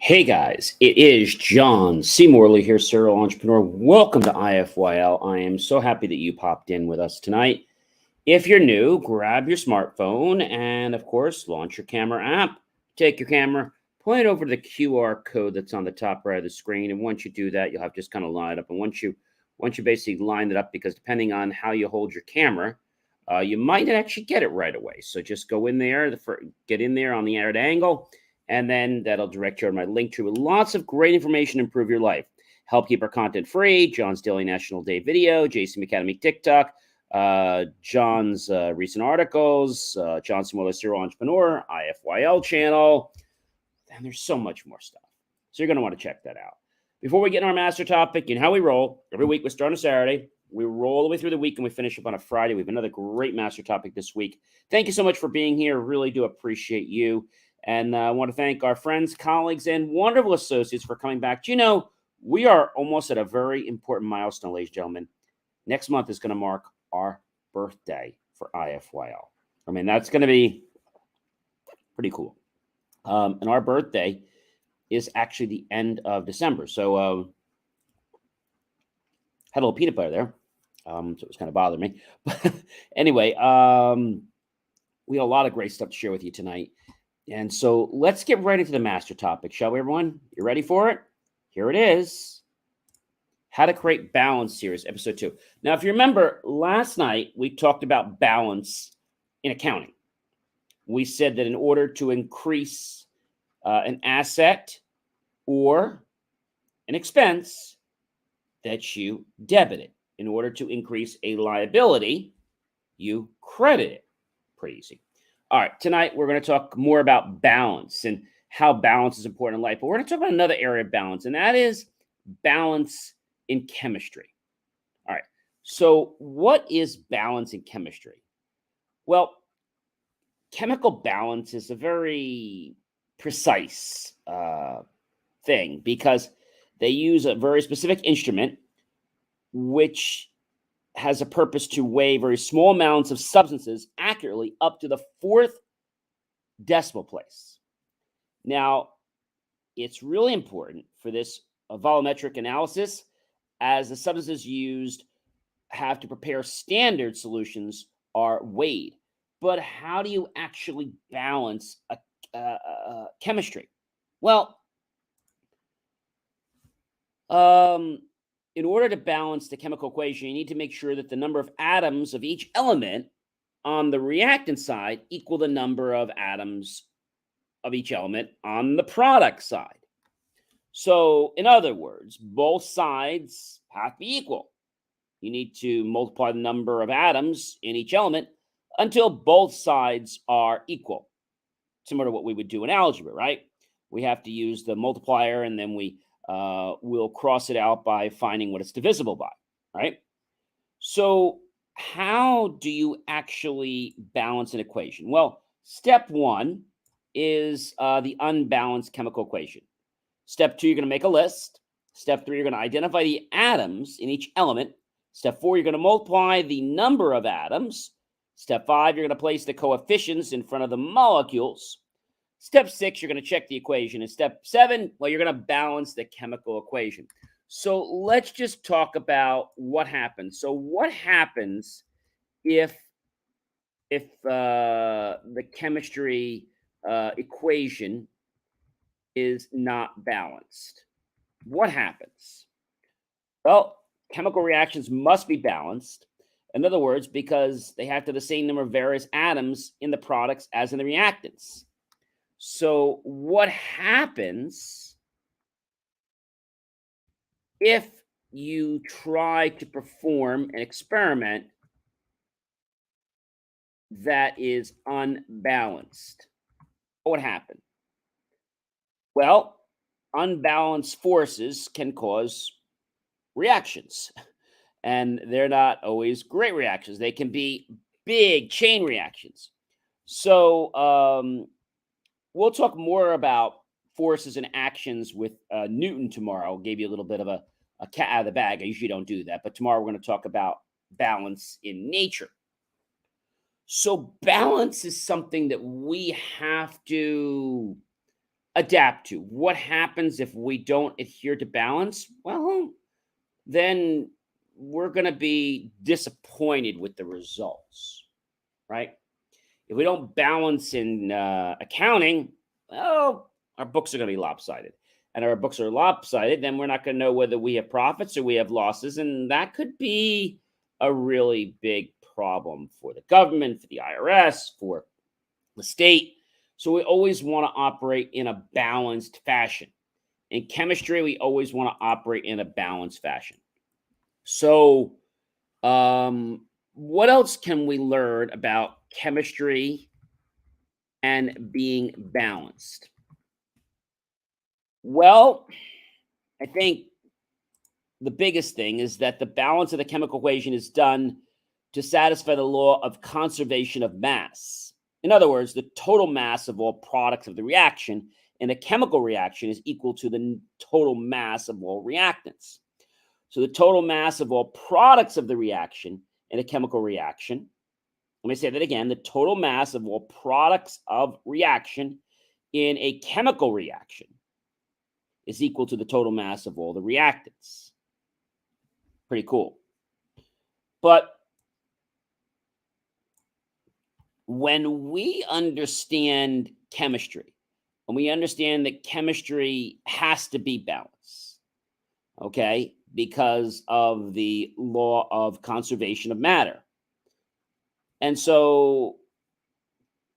Hey guys, it is John C. Morley here, serial entrepreneur. Welcome to IFYL. I am so happy that you popped in with us tonight. If you're new, grab your smartphone and, of course, launch your camera app. Take your camera, point it over to the QR code that's on the top right of the screen, and once you do that, you'll have just kind of line it up. And once you basically line it up, because depending on how you hold your camera, you might not actually get it right away. So just go in there, get in there on the right angle, and then that'll direct you on my link tree with lots of great information to improve your life. Help keep our content free, John's Daily National Day video, JCM Academy TikTok, John's recent articles, John Simula Serial Entrepreneur, IFYL channel, and there's so much more stuff. So you're going to want to check that out. Before we get in our master topic, you know how we roll. Every week we start on a Saturday. We roll all the way through the week and we finish up on a Friday. We have another great master topic this week. Thank you so much for being here. Really do appreciate you. And I want to thank our friends, colleagues, and wonderful associates for coming back. Do you know, we are almost at a very important milestone, ladies and gentlemen. Next month is going to mark our birthday for IFYL. I mean, that's going to be pretty cool. And our birthday is actually the end of December. So had a little peanut butter there. So it was kind of bothering me. But anyway, we have a lot of great stuff to share with you tonight. And so let's get right into the master topic, shall we, everyone? You ready for it? Here it is. How to Create Balance Series, episode 2. Now, if you remember, last night we talked about balance in accounting. We said that in order to increase an asset or an expense, that you debit it. In order to increase a liability, you credit it. Pretty easy. All right, tonight we're going to talk more about balance and how balance is important in life. But we're going to talk about another area of balance, and that is balance in chemistry. All right, so what is balance in chemistry? Well, chemical balance is a very precise thing because they use a very specific instrument which has a purpose to weigh very small amounts of substances accurately up to the 4th decimal place. Now, it's really important for this volumetric analysis, as the substances used have to prepare standard solutions are weighed. But how do you actually balance a chemistry? Well, in order to balance the chemical equation, you need to make sure that the number of atoms of each element on the reactant side equal the number of atoms of each element on the product side. So, in other words, both sides have to be equal. You need to multiply the number of atoms in each element until both sides are equal. Similar to what we would do in algebra, right? We have to use the multiplier and then we'll cross it out by finding what it's divisible by, right? So how do you actually balance an equation? Well, step 1 is the unbalanced chemical equation. Step 2, you're going to make a list. Step 3, you're going to identify the atoms in each element. Step 4, you're going to multiply the number of atoms. Step 5, you're going to place the coefficients in front of the molecules. Step 6, you're going to check the equation. And step 7, well, you're going to balance the chemical equation. So let's just talk about what happens. So what happens if the chemistry equation is not balanced? What happens? Well, chemical reactions must be balanced. In other words, because they have to have the same number of various atoms in the products as in the reactants. So what happens if you try to perform an experiment that is unbalanced? What would happen? Well, unbalanced forces can cause reactions, and they're not always great reactions. They can be big chain reactions. So we'll talk more about forces and actions with Newton tomorrow. I'll give you a little bit of a cat out of the bag. I usually don't do that, but tomorrow we're going to talk about balance in nature. So balance is something that we have to adapt to? What happens if we don't adhere to balance? Well, then we're going to be disappointed with the results, right? If we don't balance in accounting, well, our books are going to be lopsided. And our books are lopsided, then we're not going to know whether we have profits or we have losses. And that could be a really big problem for the government, for the IRS, for the state. So we always want to operate in a balanced fashion. In chemistry, we always want to operate in a balanced fashion. So, what else can we learn about chemistry and being balanced? Well, I think the biggest thing is that the balance of the chemical equation is done to satisfy the law of conservation of mass. In other words, the total mass of all products of the reaction in a chemical reaction is equal to the total mass of all reactants. So the total mass of all products of the reaction in a chemical reaction, let me say that again, the total mass of all products of reaction in a chemical reaction is equal to the total mass of all the reactants. Pretty cool. But when we understand chemistry, and we understand that chemistry has to be balanced, okay, because of the law of conservation of matter. And so,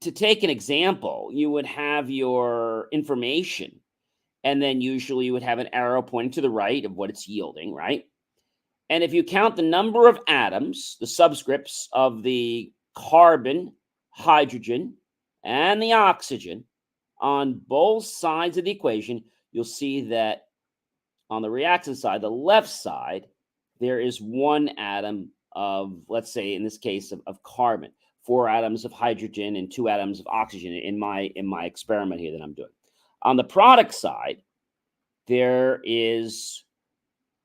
to take an example, you would have your information, and then usually you would have an arrow pointing to the right of what it's yielding, right? And if you count the number of atoms, the subscripts of the carbon, hydrogen, and the oxygen on both sides of the equation, you'll see that on the reactant side, the left side, there is one atom of, let's say in this case, of carbon, 4 atoms of hydrogen, and 2 atoms of oxygen in my experiment here that I'm doing. On the product side, there is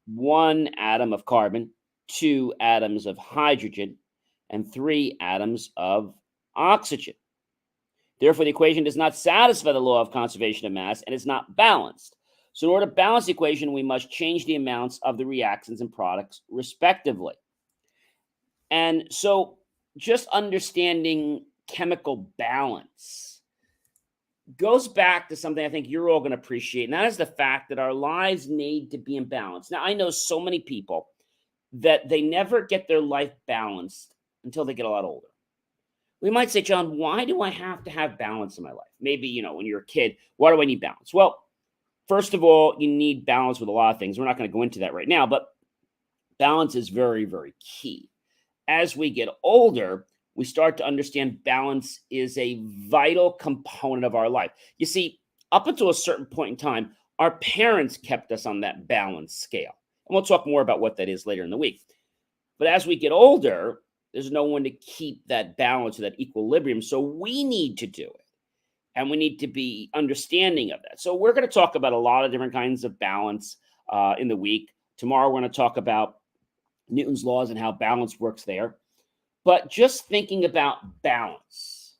1 atom of carbon, 2 atoms of hydrogen, and 3 atoms of oxygen. Therefore, the equation does not satisfy the law of conservation of mass and is not balanced. So in order to balance the equation, we must change the amounts of the reactants and products respectively. And so just understanding chemical balance goes back to something I think you're all going to appreciate, and that is the fact that our lives need to be in balance. Now, I know so many people that they never get their life balanced until they get a lot older. We might say, John, why do I have to have balance in my life? Maybe, when you're a kid, why do I need balance? Well, first of all, you need balance with a lot of things. We're not going to go into that right now, but balance is very, very key. As we get older, we start to understand balance is a vital component of our life. You see, up until a certain point in time, our parents kept us on that balance scale. And we'll talk more about what that is later in the week. But as we get older, there's no one to keep that balance or that equilibrium. So we need to do it. And we need to be understanding of that. So we're going to talk about a lot of different kinds of balance in the week. Tomorrow, we're going to talk about Newton's laws and how balance works there. But just thinking about balance,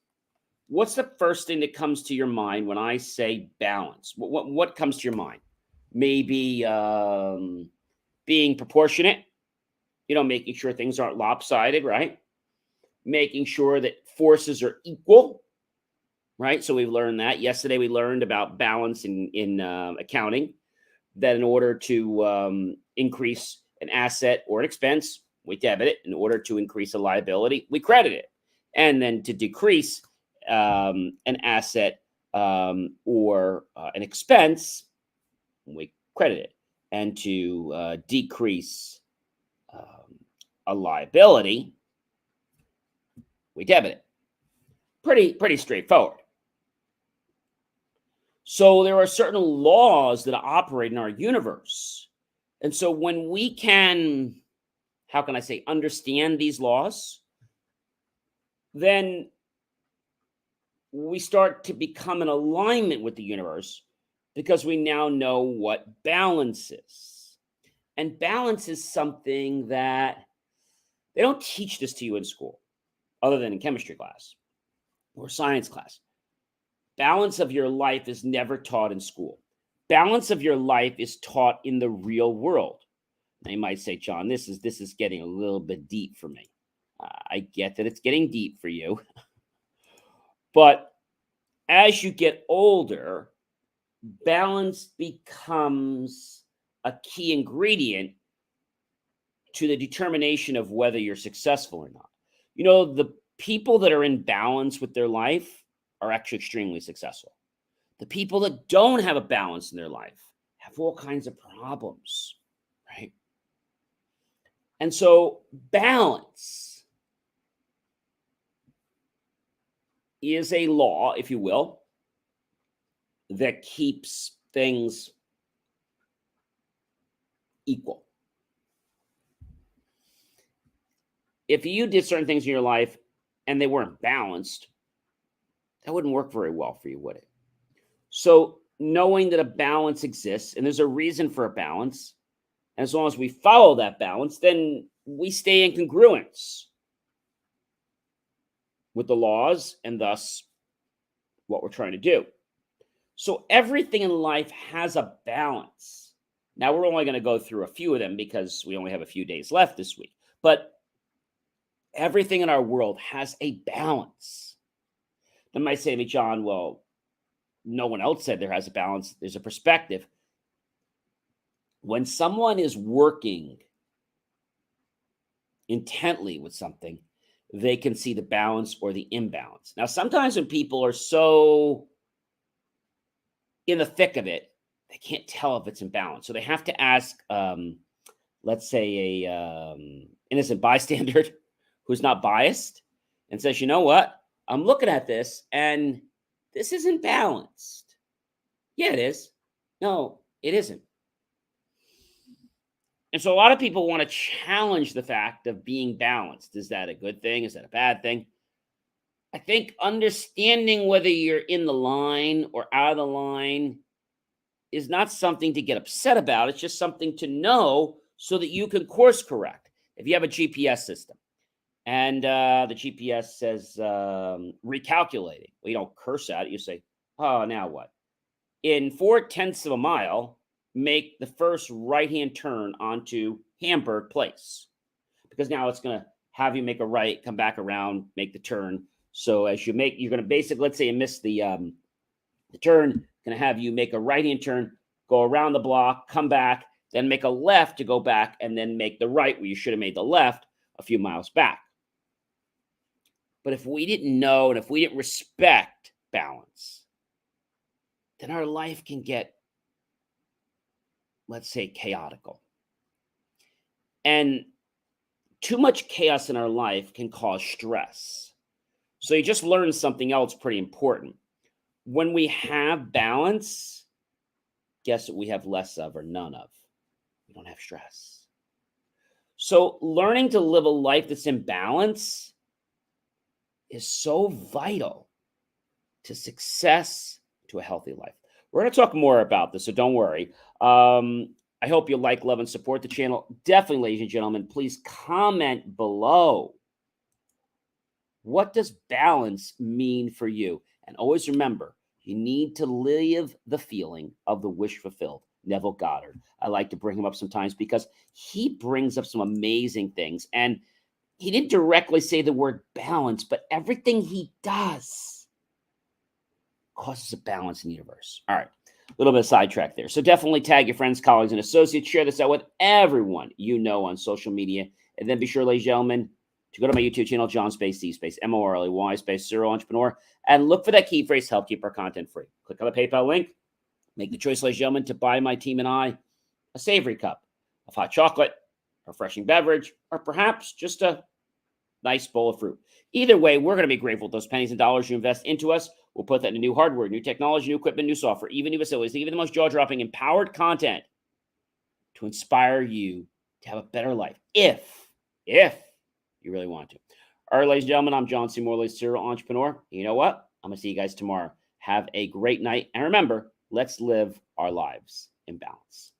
what's the first thing that comes to your mind when I say balance? What comes to your mind? Maybe being proportionate, making sure things aren't lopsided, right? Making sure that forces are equal, right? So we've learned that. Yesterday, we learned about balance in accounting, that in order to increase an asset or an expense, we debit it. In order to increase a liability, we credit it. And then to decrease an asset or an expense, we credit it. And to decrease a liability, we debit it. Pretty straightforward. So there are certain laws that operate in our universe. And so when we can, how can I say, understand these laws, then we start to become in alignment with the universe because we now know what balance is. And balance is something that they don't teach this to you in school, other than in chemistry class or science class. balance of your life is never taught in school. Balance of your life is taught in the real world. Now you might say, John, this is getting a little bit deep for me. I get that it's getting deep for you, but as you get older, balance becomes a key ingredient to the determination of whether you're successful or not. You know, the people that are in balance with their life are actually extremely successful. The people that don't have a balance in their life have all kinds of problems, right? And so balance is a law, if you will, that keeps things equal. If you did certain things in your life and they weren't balanced, that wouldn't work very well for you, would it? So knowing that a balance exists and there's a reason for a balance, as long as we follow that balance, then we stay in congruence with the laws and thus what we're trying to do. So everything in life has a balance. Now we're only going to go through a few of them because we only have a few days left this week. But everything in our world has a balance. They might say to me, John, well, no one else said there has a balance. There's a perspective. When someone is working intently with something, they can see the balance or the imbalance. Now, sometimes when people are so in the thick of it, they can't tell if it's in balance. So they have to ask, let's say, a innocent bystander who's not biased and says, you know what? I'm looking at this and this isn't balanced. Yeah, it is. No, it isn't. And so a lot of people want to challenge the fact of being balanced. Is that a good thing? Is that a bad thing? I think understanding whether you're in the line or out of the line is not something to get upset about. It's just something to know so that you can course correct. If you have a GPS system and the GPS says recalculating, well, you don't curse at it. You say, oh, now what? In 4/10 of a mile, make the first right-hand turn onto Hamburg Place, because now it's going to have you make a right, come back around, make the turn. So as you make, you're going to basically, let's say you miss the turn, going to have you make a right-hand turn, go around the block, come back, then make a left to go back, and then make the right where you should have made the left a few miles back. But if we didn't know and if we didn't respect balance, then our life can get, let's say, chaotical. And too much chaos in our life can cause stress. So you just learned something else pretty important. When we have balance, guess what we have less of or none of? We don't have stress. So learning to live a life that's in balance is so vital to success, to a healthy life. We're going to talk more about this, so don't worry. I hope you like, love, and support the channel. Definitely, ladies and gentlemen, please comment below. What does balance mean for you? And always remember, you need to live the feeling of the wish fulfilled. Neville Goddard. I like to bring him up sometimes because he brings up some amazing things. And he didn't directly say the word balance, but everything he does causes a balance in the universe. All right. A little bit of sidetrack there. So definitely tag your friends, colleagues, and associates. Share this out with everyone you know on social media. And then be sure, ladies and gentlemen, to go to my YouTube channel, John Space C Space MORLEY Space Serial Entrepreneur, and look for that key phrase to help keep our content free. Click on the PayPal link. Make the choice, ladies and gentlemen, to buy my team and I a savory cup of hot chocolate, a refreshing beverage, or perhaps just a nice bowl of fruit. Either way, we're going to be grateful for those pennies and dollars you invest into us. We'll put that into new hardware, new technology, new equipment, new software, even new facilities, even the most jaw-dropping, empowered content to inspire you to have a better life, if you really want to. All right, ladies and gentlemen, I'm John C. Morley, Serial Entrepreneur. You know what? I'm going to see you guys tomorrow. Have a great night. And remember, let's live our lives in balance.